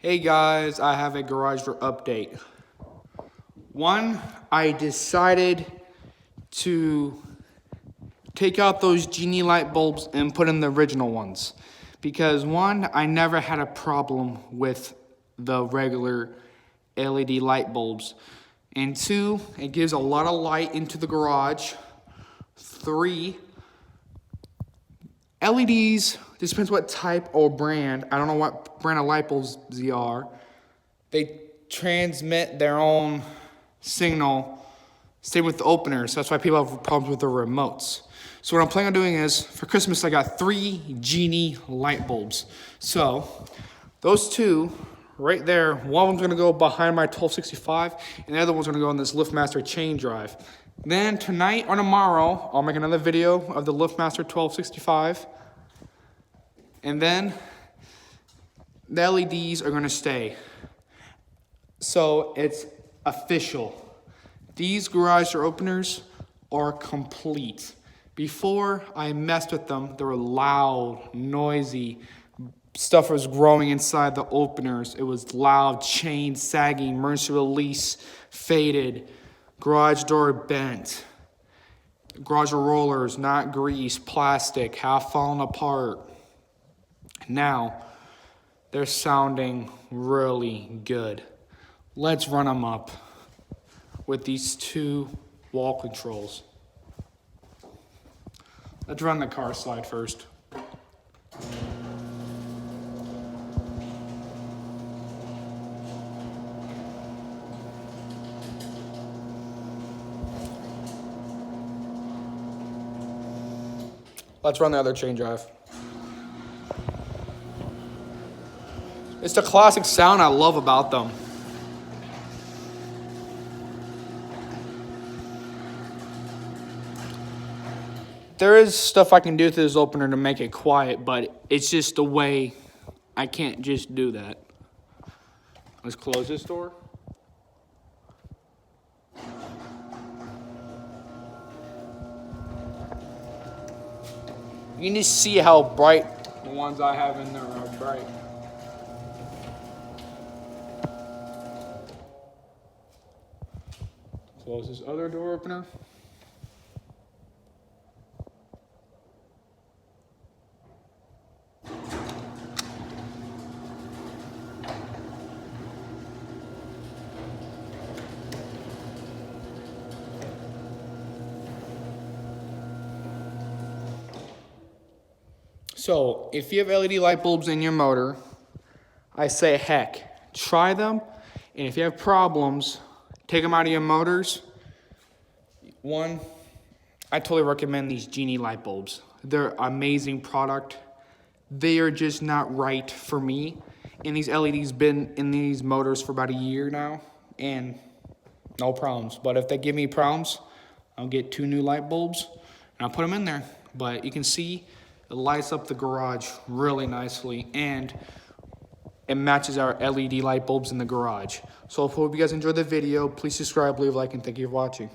Hey guys, I have a garage door update. One, I decided to take out those genie light bulbs and put in the original ones. Because one, I never had a problem with the regular LED light bulbs. And two, it gives a lot of light into the garage. Three, LEDs, this depends what type or brand. I don't know what brand of light bulbs they are. They transmit their own signal. Same with the openers. That's why people have problems with their remotes. So what I'm planning on doing is, for Christmas, I got 3 genie light bulbs. So those two right there, one of them's gonna go behind my 1265, and the other one's gonna go on this LiftMaster chain drive. Then tonight or tomorrow, I'll make another video of the LiftMaster 1265. And then the LEDs are gonna stay. So it's official. These garage door openers are complete. Before I messed with them, they were loud, noisy. Stuff was growing inside the openers. It was loud, chain sagging, emergency release, faded, garage door bent. Garage door rollers, not greased, plastic, half fallen apart. Now, they're sounding really good. Let's run them up with these 2 wall controls. Let's run the car slide first. Let's run the other chain drive. It's the classic sound I love about them. There is stuff I can do to this opener to make it quiet, but it's just the way I can't just do that. Let's close this door. You can just see how bright the ones I have in there are bright. Close this other door opener. So, if you have LED light bulbs in your motor, I say heck, try them, and if you have problems, take them out of your motors. One, I totally recommend these genie light bulbs. They're an amazing product. They are just not right for me, and these LEDs been in these motors for about a year now, and no problems. But if they give me problems, I'll get 2 new light bulbs, and I'll put them in there. But you can see, it lights up the garage really nicely, and it matches our LED light bulbs in the garage. So I hope you guys enjoyed the video. Please subscribe, leave a like, and thank you for watching.